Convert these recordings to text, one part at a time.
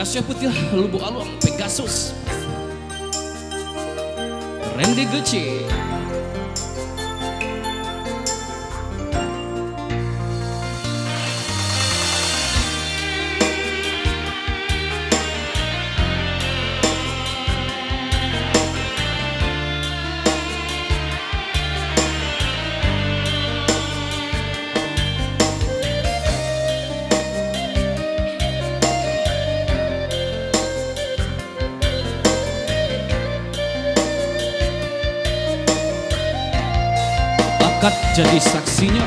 Kasih putih Lubuk Aluang Pegasus Randy Gucci. Akad jadi saksinya.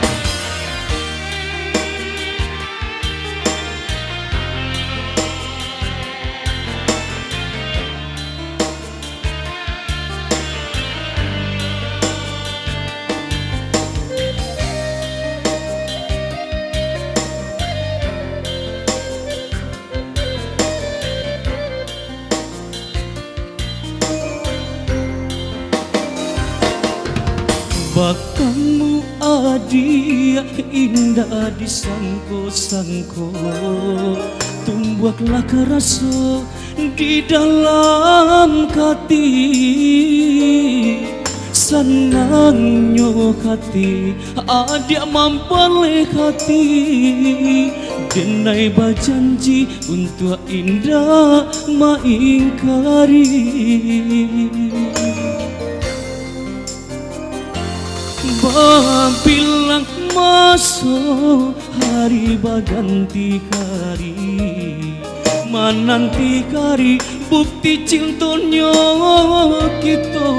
Bakamu adia indah disangko-sangko, tumbuhlah kerasa di dalam hati. Senangnya hati adia mampaleh hati, denai berjanji untuk indah maingkari. Bilang masuk hari baganti hari, menanti hari bukti cintanya kita.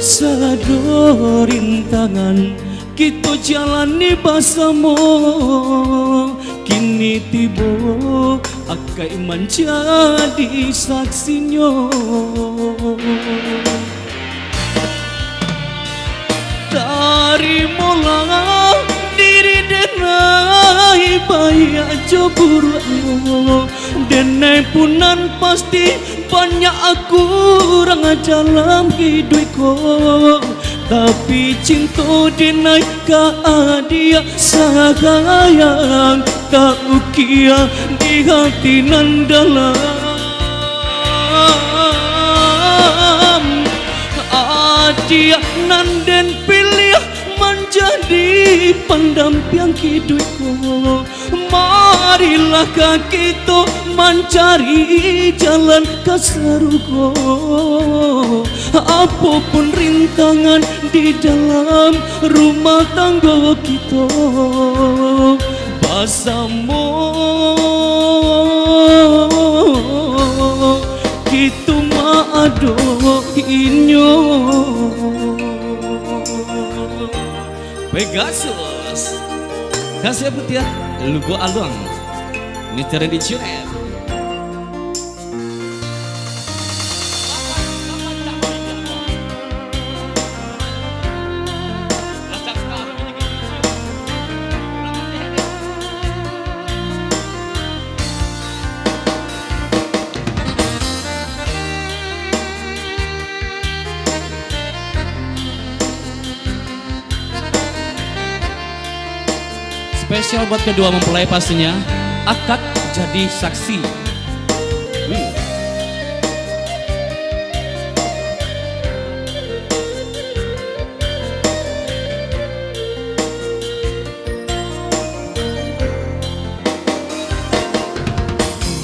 Sado rintangan kita jalani bersama, kini tiba akai menjadi saksinya. Dari mula diri denai bayar jebur, denai punan pasti banyak aku orang dalam hidupku. Tapi cinta denai keadia sayang tak ukia di hati nan dalam. Adia nanden pilih menjadi pendamping hidupku. Marilah kita mencari jalan ke surga. Apapun rintangan di dalam rumah tangga kita, bersama kita maado inyo. Pegasus Kasih putih Lubuk Aluang Mr. Randy Gucci. Spesial buat kedua mempelai pastinya, akad jadi saksi.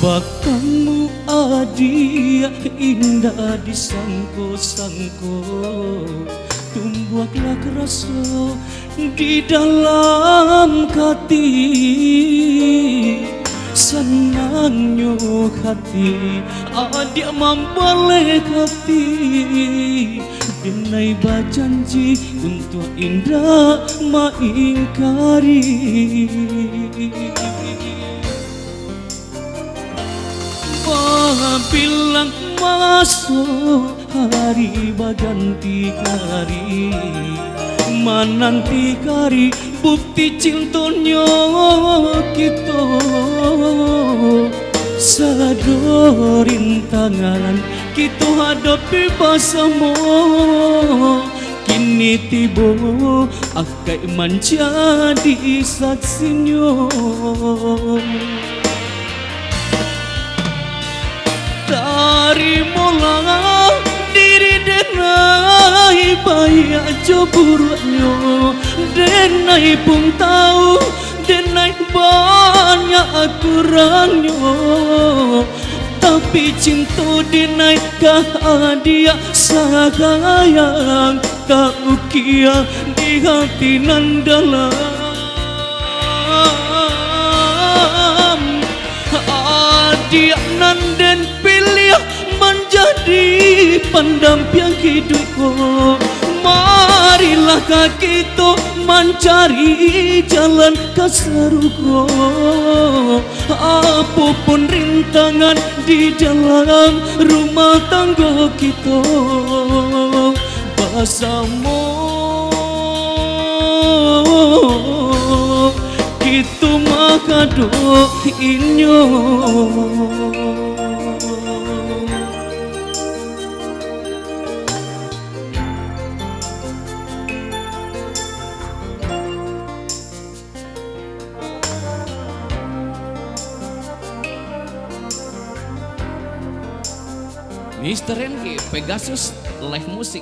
Bakamu adia indah disangko-sangko, tumbuhlah kerasa di dalam hati. Senangnya hati adia mampaleh hati, denai berjanji untuk indah maingkari. Bilang masuk hari baganti hari, menanti hari bukti cintanya kita. Sado rintangan kita hadapi bersama, kini tiba akai menjadi saksinya. Mari mola diri denai bayi aja buruknya, denai pun tahu denai banyak kurangnya, tapi cinta denai kah dia sayang tak ukia di hati nan dalam. Dia nan den pilih menjadi pendamping hidupku. Marilah kita mencari jalan ke seruku. Apapun rintangan di dalam rumah tangga kita, bersama kita makado inyo. Mr. Renki Pegasus Live Music.